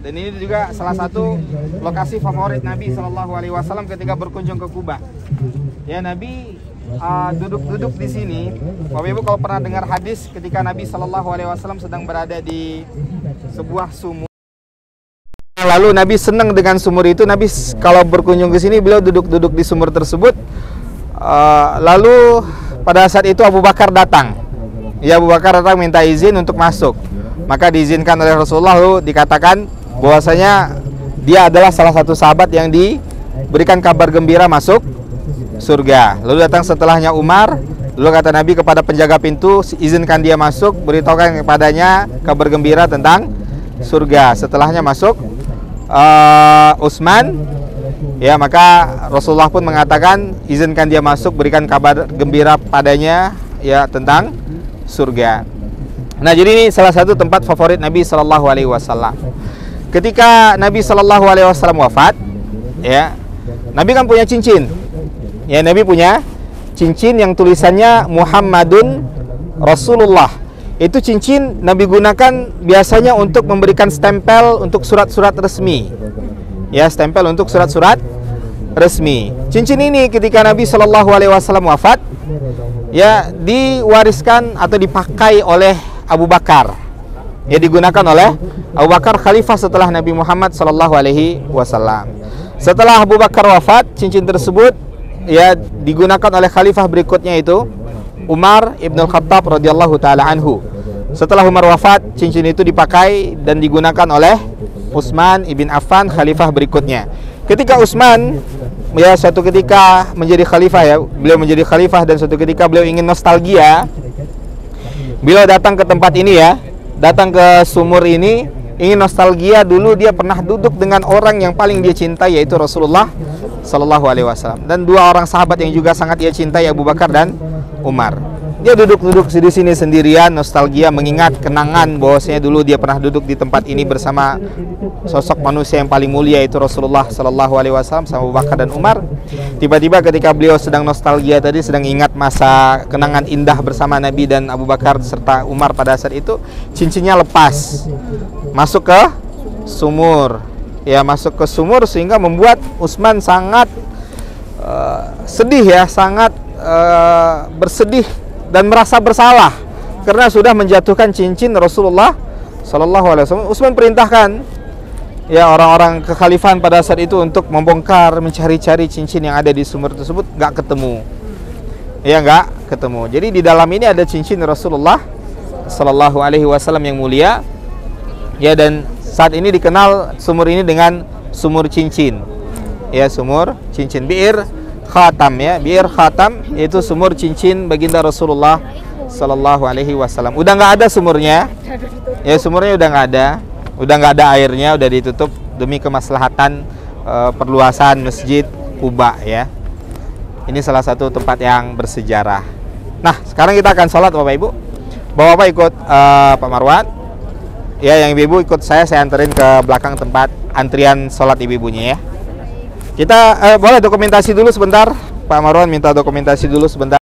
Dan ini juga salah satu lokasi favorit Nabi Shallallahu Alaihi Wasallam ketika berkunjung ke Kuba. Ya, Nabi duduk-duduk di sini. Bapak Ibu kalau pernah dengar hadis ketika Nabi Shallallahu Alaihi Wasallam sedang berada di sebuah sumur, lalu Nabi senang dengan sumur itu. Nabi kalau berkunjung ke sini beliau duduk-duduk di sumur tersebut. Lalu pada saat itu Abu Bakar datang. Ya, Abu Bakar datang minta izin untuk masuk. Maka diizinkan oleh Rasulullah, lalu dikatakan bahwasanya dia adalah salah satu sahabat yang diberikan kabar gembira masuk surga. Lalu datang setelahnya Umar. Lalu kata Nabi kepada penjaga pintu, izinkan dia masuk, beritahukan kepadanya kabar gembira tentang surga. Setelahnya masuk Utsman. Ya, maka Rasulullah pun mengatakan izinkan dia masuk, berikan kabar gembira padanya ya tentang surga. Nah, jadi ini salah satu tempat favorit Nabi Shallallahu Alaihi Wasallam. Ketika Nabi Shallallahu Alaihi Wasallam wafat, ya, Nabi kan punya cincin. Ya, Nabi punya cincin yang tulisannya Muhammadun Rasulullah. Itu cincin Nabi gunakan biasanya untuk memberikan stempel untuk surat-surat resmi. Ya, stempel untuk surat-surat resmi. Cincin ini ketika Nabi Shallallahu Alaihi Wasallam wafat, ya, diwariskan atau dipakai oleh Abu Bakar. Ya, digunakan oleh Abu Bakar, khalifah setelah Nabi Muhammad Shallallahu Alaihi Wasallam. Setelah Abu Bakar wafat, cincin tersebut ya digunakan oleh khalifah berikutnya, itu Umar ibn Khattab radhiyallahu taala anhu. Setelah Umar wafat, cincin itu dipakai dan digunakan oleh Utsman ibn Affan, khalifah berikutnya. Ketika Utsman ya suatu ketika menjadi khalifah, ya, beliau menjadi khalifah dan suatu ketika beliau ingin nostalgia, beliau datang ke tempat ini, ya, datang ke sumur ini, ingin nostalgia. Dulu dia pernah duduk dengan orang yang paling dia cintai, yaitu Rasulullah Sallallahu Alaihi Wasallam, dan dua orang sahabat yang juga sangat ia cintai, Abu Bakar dan Umar. Dia duduk-duduk di sini sendirian, nostalgia, mengingat kenangan bahwasanya dulu dia pernah duduk di tempat ini bersama sosok manusia yang paling mulia, yaitu Rasulullah Sallallahu Alaihi Wasallam, sama Abu Bakar dan Umar. Tiba-tiba ketika beliau sedang nostalgia tadi, sedang ingat masa kenangan indah bersama Nabi dan Abu Bakar serta Umar pada saat itu, cincinnya lepas, masuk ke sumur. Ya, masuk ke sumur sehingga membuat Utsman sangat sedih, ya, sangat bersedih dan merasa bersalah karena sudah menjatuhkan cincin Rasulullah Sallallahu Alaihi Wasallam. Utsman perintahkan ya orang-orang kekhalifahan pada saat itu untuk membongkar, mencari-cari cincin yang ada di sumur tersebut. Nggak ketemu, ya, nggak ketemu. Jadi di dalam ini ada cincin Rasulullah Sallallahu Alaihi Wasallam yang mulia, ya, dan saat ini dikenal sumur ini dengan sumur cincin, ya, sumur cincin, bi'r khatam, ya, bi'r khatam, yaitu sumur cincin baginda Rasulullah Sallallahu Alaihi Wasallam. Udah nggak ada sumurnya, ya, sumurnya udah nggak ada airnya, udah ditutup demi kemaslahatan perluasan Masjid Kuba, ya. Ini salah satu tempat yang bersejarah. Nah, sekarang kita akan sholat, Bapak Ibu. Bapak ikut Pak Marwan, ya, yang ibu-ibu ikut saya anterin ke belakang tempat antrian sholat ibu-ibunya, ya. Kita boleh dokumentasi dulu sebentar, Pak Marwan minta dokumentasi dulu sebentar.